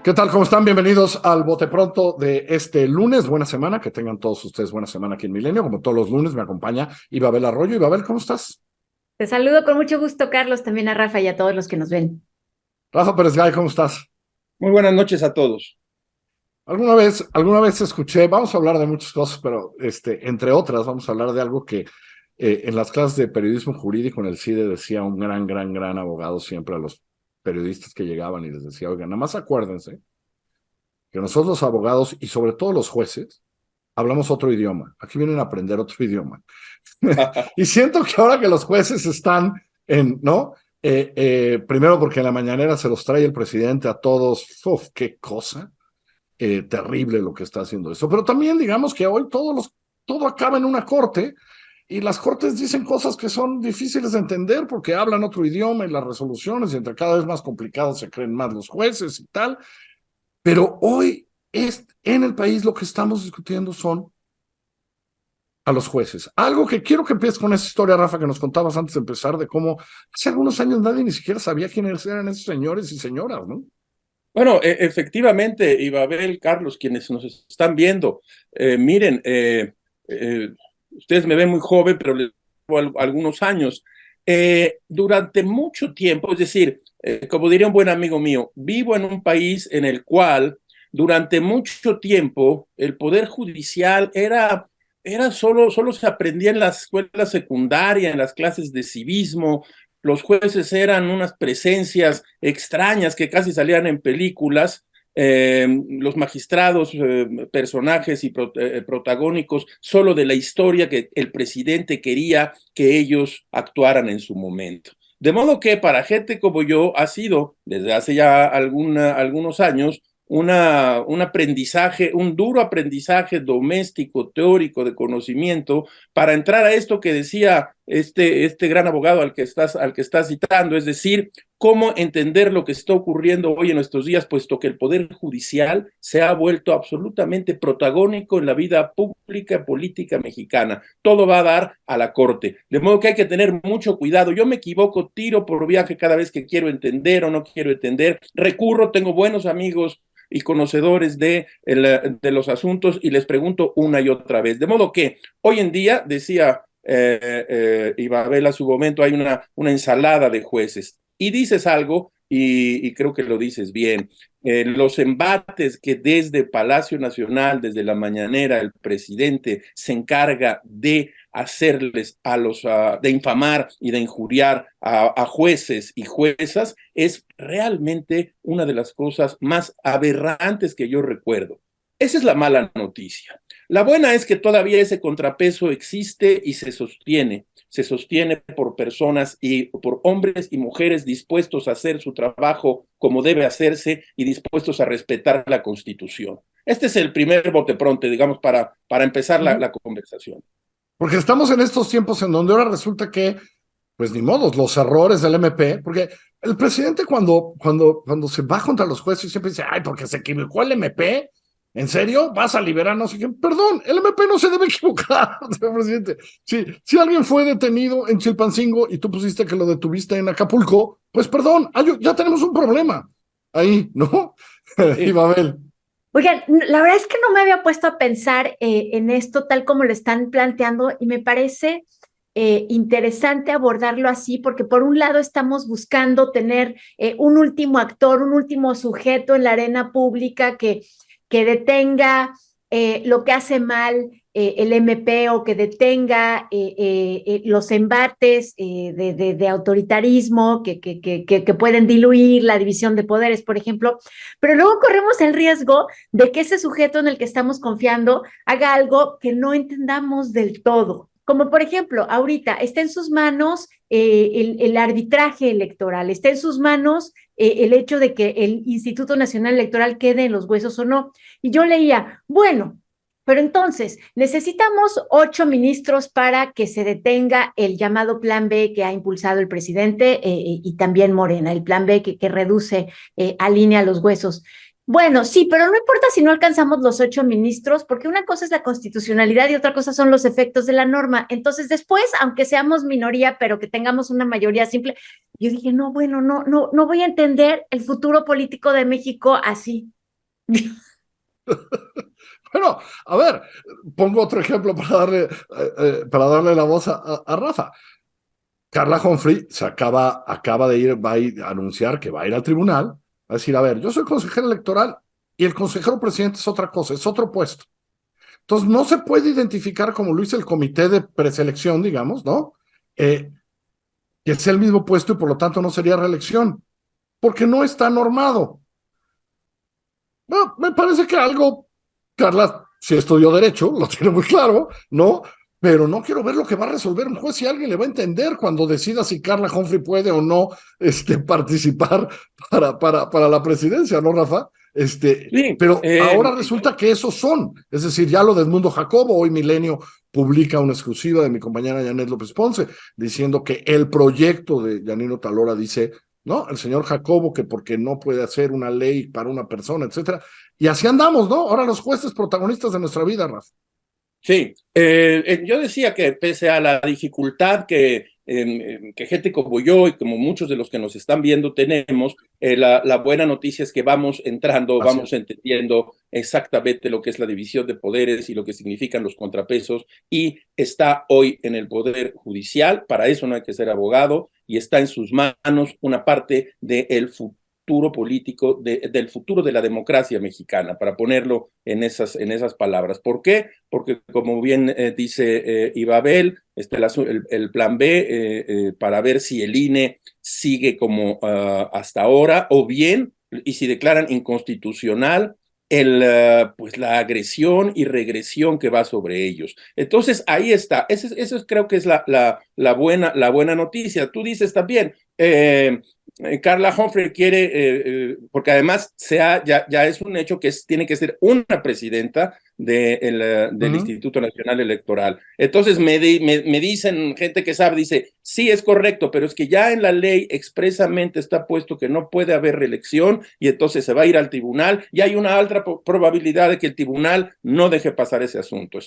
¿Qué tal? ¿Cómo están? Bienvenidos al Bote Pronto de este lunes. Buena semana, que tengan todos ustedes buena semana aquí en Milenio. Como todos los lunes me acompaña Ibabel Arroyo. Ibabel, ¿cómo estás? Te saludo con mucho gusto, Carlos, también a Rafa y a todos los que nos ven. Rafa Pérez Gay, ¿cómo estás? Muy buenas noches a todos. Alguna vez escuché, vamos a hablar de muchas cosas, pero entre otras, vamos a hablar de algo que en las clases de periodismo jurídico en el CIDE decía un gran abogado siempre a los periodistas que llegaban y les decía, oigan, nada más acuérdense que nosotros los abogados y sobre todo los jueces hablamos otro idioma. Aquí vienen a aprender otro idioma. Y siento que ahora que los jueces están ¿no? Primero porque en la mañanera se los trae el presidente a todos. Uf, qué cosa. Terrible lo que está haciendo eso. Pero también digamos que hoy todo acaba en una corte y las cortes dicen cosas que son difíciles de entender porque hablan otro idioma y las resoluciones, y entre cada vez más complicados se creen más los jueces y tal. Pero hoy en el país lo que estamos discutiendo son a los jueces. Algo que quiero que empieces con esa historia, Rafa, que nos contabas antes de empezar, de cómo hace algunos años nadie ni siquiera sabía quiénes eran esos señores y señoras, ¿no? Bueno, efectivamente, Ibabel, Carlos, quienes nos están viendo, miren, ustedes me ven muy joven, pero les llevo algunos años. Durante mucho tiempo, es decir, como diría un buen amigo mío, vivo en un país en el cual durante mucho tiempo el poder judicial era solo se aprendía en la escuela secundaria, en las clases de civismo. Los jueces eran unas presencias extrañas que casi salían en películas. Los magistrados, personajes y protagónicos solo de la historia que el presidente quería que ellos actuaran en su momento. De modo que para gente como yo ha sido, desde hace ya algunos años, un aprendizaje, un duro aprendizaje doméstico, teórico, de conocimiento, para entrar a esto que decía este gran abogado al que estás citando, es decir, cómo entender lo que está ocurriendo hoy en nuestros días, puesto que el Poder Judicial se ha vuelto absolutamente protagónico en la vida pública política mexicana. Todo va a dar a la Corte, de modo que hay que tener mucho cuidado. Yo me equivoco, tiro por viaje cada vez que quiero entender o no quiero entender, recurro, tengo buenos amigos y conocedores de los asuntos y les pregunto una y otra vez. De modo que hoy en día, decía Ibabel a su momento, hay una ensalada de jueces. Y dices algo, y creo que lo dices bien, los embates que desde Palacio Nacional, desde la mañanera, el presidente se encarga de hacerles de infamar y de injuriar a jueces y juezas, es realmente una de las cosas más aberrantes que yo recuerdo. Esa es la mala noticia. La buena es que todavía ese contrapeso existe y se sostiene por personas y por hombres y mujeres dispuestos a hacer su trabajo como debe hacerse y dispuestos a respetar la Constitución. Este es el primer bote pronto, digamos, para empezar la conversación. Porque estamos en estos tiempos en donde ahora resulta que, pues ni modos, los errores del MP, porque el presidente cuando se va contra los jueces siempre dice, ay, porque se equivocó el MP. ¿En serio? ¿Vas a liberar no sé quién? Perdón, el MP no se debe equivocar, señor presidente. Si alguien fue detenido en Chilpancingo y tú pusiste que lo detuviste en Acapulco, pues perdón, ya tenemos un problema ahí, ¿no? Sí. Ibabel. Oigan, la verdad es que no me había puesto a pensar en esto tal como lo están planteando y me parece interesante abordarlo así porque por un lado estamos buscando tener un último actor, un último sujeto en la arena pública que detenga lo que hace mal el MP o que detenga los embates de autoritarismo que pueden diluir la división de poderes, por ejemplo, pero luego corremos el riesgo de que ese sujeto en el que estamos confiando haga algo que no entendamos del todo. Como por ejemplo, ahorita está en sus manos el arbitraje electoral, está en sus manos el hecho de que el Instituto Nacional Electoral quede en los huesos o no. Y yo leía, bueno, pero entonces necesitamos 8 ministros para que se detenga el llamado Plan B que ha impulsado el presidente y también Morena, el Plan B que reduce, alinea los huesos. Bueno, sí, pero no importa si no alcanzamos los 8 ministros, porque una cosa es la constitucionalidad y otra cosa son los efectos de la norma. Entonces, después, aunque seamos minoría, pero que tengamos una mayoría simple, Yo dije, no, bueno, no voy a entender el futuro político de México así. Bueno, a ver, pongo otro ejemplo para darle la voz a Rafa. Carla Humphrey acaba de ir, va a ir a anunciar que va a ir al tribunal, a decir, a ver, yo soy consejero electoral y el consejero presidente es otra cosa, es otro puesto. Entonces, no se puede identificar como lo hizo el comité de preselección, digamos, ¿no? Que es el mismo puesto y por lo tanto no sería reelección, porque no está normado. Bueno, me parece que algo, Carla, si estudió Derecho, lo tiene muy claro, ¿no? Pero no quiero ver lo que va a resolver un juez, si alguien le va a entender cuando decida si Carla Humphrey puede o no participar para la presidencia, ¿no, Rafa? Sí, Pero ahora resulta que esos son, es decir, ya lo de Edmundo Jacobo, hoy Milenio publica una exclusiva de mi compañera Janet López Ponce, diciendo que el proyecto de Yanino Talora dice, ¿no? El señor Jacobo, que porque no puede hacer una ley para una persona, etcétera. Y así andamos, ¿no? Ahora los jueces protagonistas de nuestra vida, Rafa. sí, yo decía que pese a la dificultad que gente como yo y como muchos de los que nos están viendo tenemos, la buena noticia es que vamos entrando, vamos entendiendo exactamente lo que es la división de poderes y lo que significan los contrapesos, y está hoy en el Poder Judicial, para eso no hay que ser abogado, y está en sus manos una parte del futuro político, del futuro de la democracia mexicana, para ponerlo en esas palabras. ¿Por qué? Porque como bien dice Ibabel, el plan B para ver si el INE sigue como hasta ahora, o bien, y si declaran inconstitucional pues la agresión y regresión que va sobre ellos. Entonces, ahí está. Eso creo que es la buena noticia. Tú dices también, Carla Humphrey quiere, porque además ya es un hecho que tiene que ser una presidenta del Instituto Nacional Electoral. Entonces me dicen, gente que sabe, dice, sí es correcto, pero es que ya en la ley expresamente está puesto que no puede haber reelección y entonces se va a ir al tribunal y hay una alta probabilidad de que el tribunal no deje pasar ese asunto.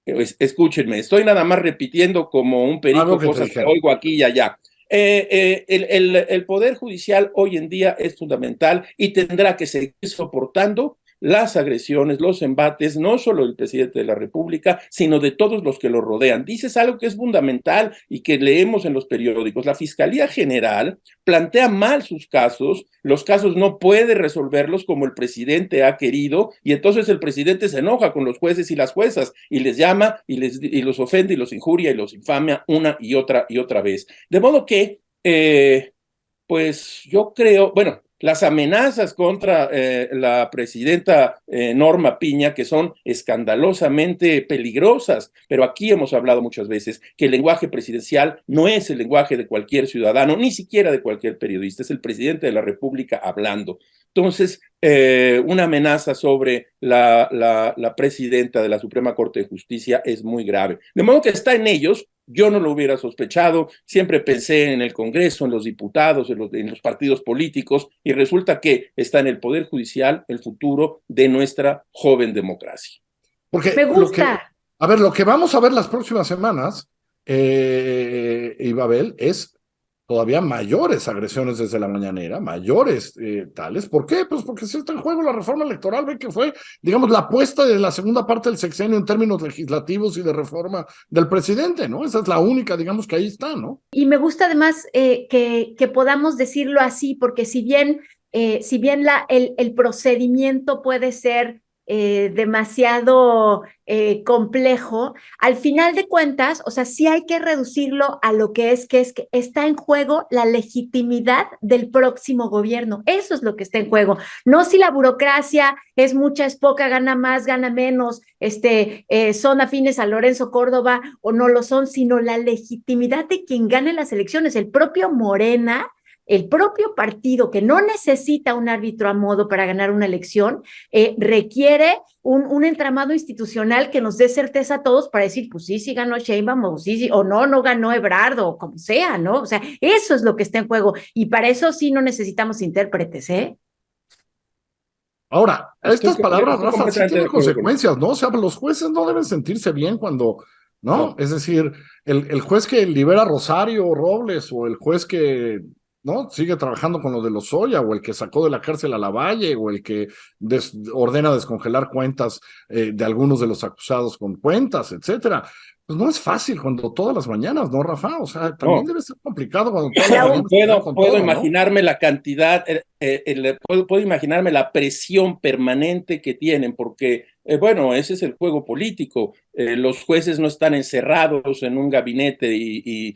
Escúchenme, estoy nada más repitiendo como un perico cosas que oigo aquí y allá. El Poder Judicial hoy en día es fundamental y tendrá que seguir soportando las agresiones, los embates, no solo del presidente de la República, sino de todos los que lo rodean. Dices algo que es fundamental y que leemos en los periódicos. La Fiscalía General plantea mal sus casos, los casos no puede resolverlos como el presidente ha querido, y entonces el presidente se enoja con los jueces y las juezas, y les llama, y los ofende, y los injuria, y los infamia una y otra vez. De modo que, pues yo creo, bueno, las amenazas contra la presidenta Norma Piña, que son escandalosamente peligrosas, pero aquí hemos hablado muchas veces que el lenguaje presidencial no es el lenguaje de cualquier ciudadano, ni siquiera de cualquier periodista, es el presidente de la República hablando. Entonces, una amenaza sobre la presidenta de la Suprema Corte de Justicia es muy grave. De modo que está en ellos. Yo no lo hubiera sospechado, siempre pensé en el Congreso, en los diputados, en los partidos políticos, y resulta que está en el Poder Judicial el futuro de nuestra joven democracia. Porque me gusta. Lo que vamos a ver las próximas semanas, Ibabel, es todavía mayores agresiones desde la mañanera, mayores tales. ¿Por qué? Pues porque si está en juego la reforma electoral, ve que fue, digamos, la apuesta de la segunda parte del sexenio en términos legislativos y de reforma del presidente, ¿no? Esa es la única, digamos, que ahí está, ¿no? Y me gusta además que podamos decirlo así, porque si bien el procedimiento puede ser demasiado complejo, al final de cuentas, o sea, sí hay que reducirlo a lo que es que está en juego la legitimidad del próximo gobierno. Eso es lo que está en juego. No si la burocracia es mucha, es poca, gana más, gana menos, son afines a Lorenzo Córdoba o no lo son, sino la legitimidad de quien gane las elecciones. El propio Morena, el propio partido que no necesita un árbitro a modo para ganar una elección, requiere un entramado institucional que nos dé certeza a todos para decir, pues sí ganó Sheinbaum, o no ganó Ebrard, o como sea, ¿no? O sea, eso es lo que está en juego, y para eso sí no necesitamos intérpretes, ¿eh? Ahora, estas palabras, Rafa, sí tienen consecuencias, ¿no? O sea, los jueces no deben sentirse bien cuando ¿no? No. Es decir, el juez que libera a Rosario Robles o el juez que, ¿no? Sigue trabajando con lo de Lozoya o el que sacó de la cárcel a Lavalle o el que ordena descongelar cuentas de algunos de los acusados con cuentas, etcétera. Pues no es fácil cuando todas las mañanas, ¿no, Rafa? O sea, también debe ser complicado cuando todas las mañanas. Puedo imaginarme la cantidad, puedo imaginarme la presión permanente que tienen, porque, bueno, ese es el juego político. Los jueces no están encerrados en un gabinete y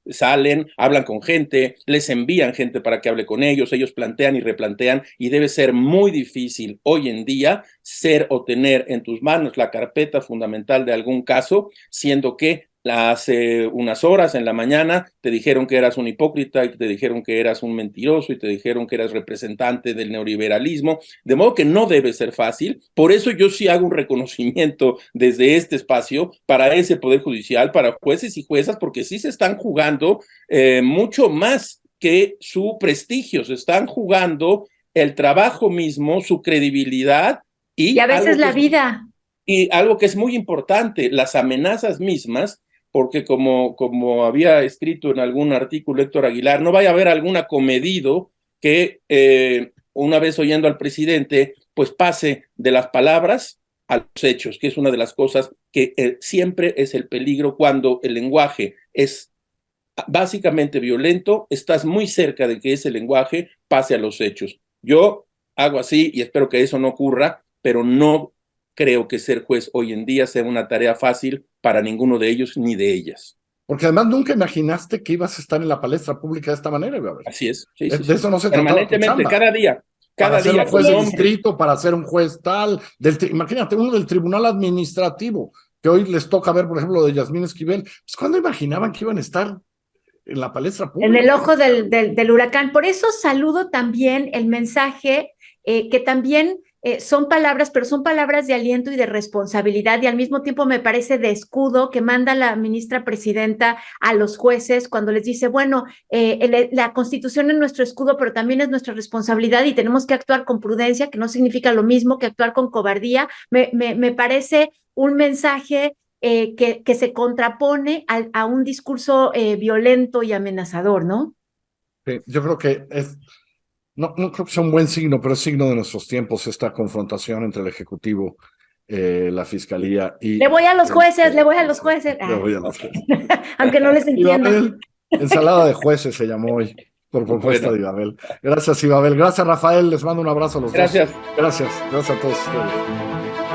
salen, hablan con gente, les envían gente para que hable con ellos plantean y replantean, y debe ser muy difícil hoy en día ser o tener en tus manos la carpeta fundamental de algún caso, siendo que hace unas horas en la mañana te dijeron que eras un hipócrita y te dijeron que eras un mentiroso y te dijeron que eras representante del neoliberalismo, de modo que no debe ser fácil. Por eso yo sí hago un reconocimiento desde este espacio para ese Poder Judicial, para jueces y juezas, porque sí se están jugando mucho más que su prestigio, se están jugando el trabajo mismo, su credibilidad y a veces la vida. Y algo que es muy importante, las amenazas mismas, porque como había escrito en algún artículo Héctor Aguilar, no vaya a haber algún acomedido que una vez oyendo al presidente, pues pase de las palabras a los hechos, que es una de las cosas que siempre es el peligro cuando el lenguaje es básicamente violento, estás muy cerca de que ese lenguaje pase a los hechos. Yo hago así y espero que eso no ocurra, pero no creo que ser juez hoy en día sea una tarea fácil para ninguno de ellos ni de ellas. Porque además nunca imaginaste que ibas a estar en la palestra pública de esta manera, Ibabel. Así es. Sí, de eso no se trataba. Permanentemente, cada día. Para ser un juez de distrito, para ser un juez tal. Imagínate, uno del Tribunal Administrativo, que hoy les toca ver, por ejemplo, lo de Yasmín Esquivel. Pues, ¿cuándo imaginaban que iban a estar en la palestra pública? En el ojo del huracán. Por eso saludo también el mensaje que también son palabras, pero son palabras de aliento y de responsabilidad, y al mismo tiempo me parece de escudo que manda la ministra presidenta a los jueces cuando les dice, bueno, la Constitución es nuestro escudo, pero también es nuestra responsabilidad y tenemos que actuar con prudencia, que no significa lo mismo que actuar con cobardía. Me parece un mensaje que se contrapone a un discurso violento y amenazador, ¿no? Sí, yo creo que no creo que sea un buen signo, pero es signo de nuestros tiempos esta confrontación entre el Ejecutivo, la Fiscalía y... Le voy a los jueces, le voy a los jueces. Le voy a los jueces. Aunque no les entiendo. Ibabel, ensalada de jueces se llamó hoy, por propuesta de Ibabel. Gracias, Ibabel. Gracias, Rafael. Les mando un abrazo a los dos. Gracias. Gracias a todos ustedes.